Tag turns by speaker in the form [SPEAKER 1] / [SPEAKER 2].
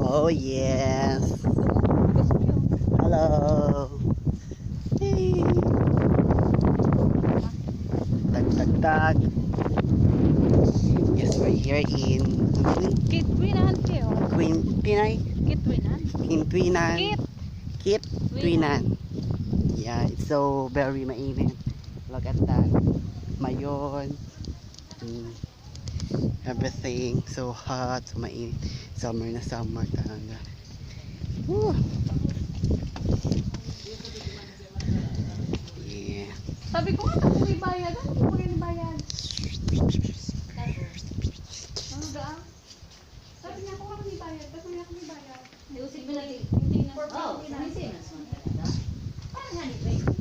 [SPEAKER 1] Oh yes. Hello. Hey. Tag. Yes, we're here in
[SPEAKER 2] Kitwinan kayo.
[SPEAKER 1] Quintinay.
[SPEAKER 2] Kitwinan.
[SPEAKER 1] Quintinan.
[SPEAKER 2] Kit.
[SPEAKER 1] Quintinan. Yeah, it's so very mainit. Look at that. Mayon. Everything so hot, so mainit. Summer na summer talaga. Woo. Yeah.
[SPEAKER 2] Sabi ko nga kung may bayad. Ano kung may bayad? Ano ga? Sabi niya kung may bayad. Kasi may bayad.
[SPEAKER 3] Ayusin mo natin. Oh, kami siya. Parang nga ni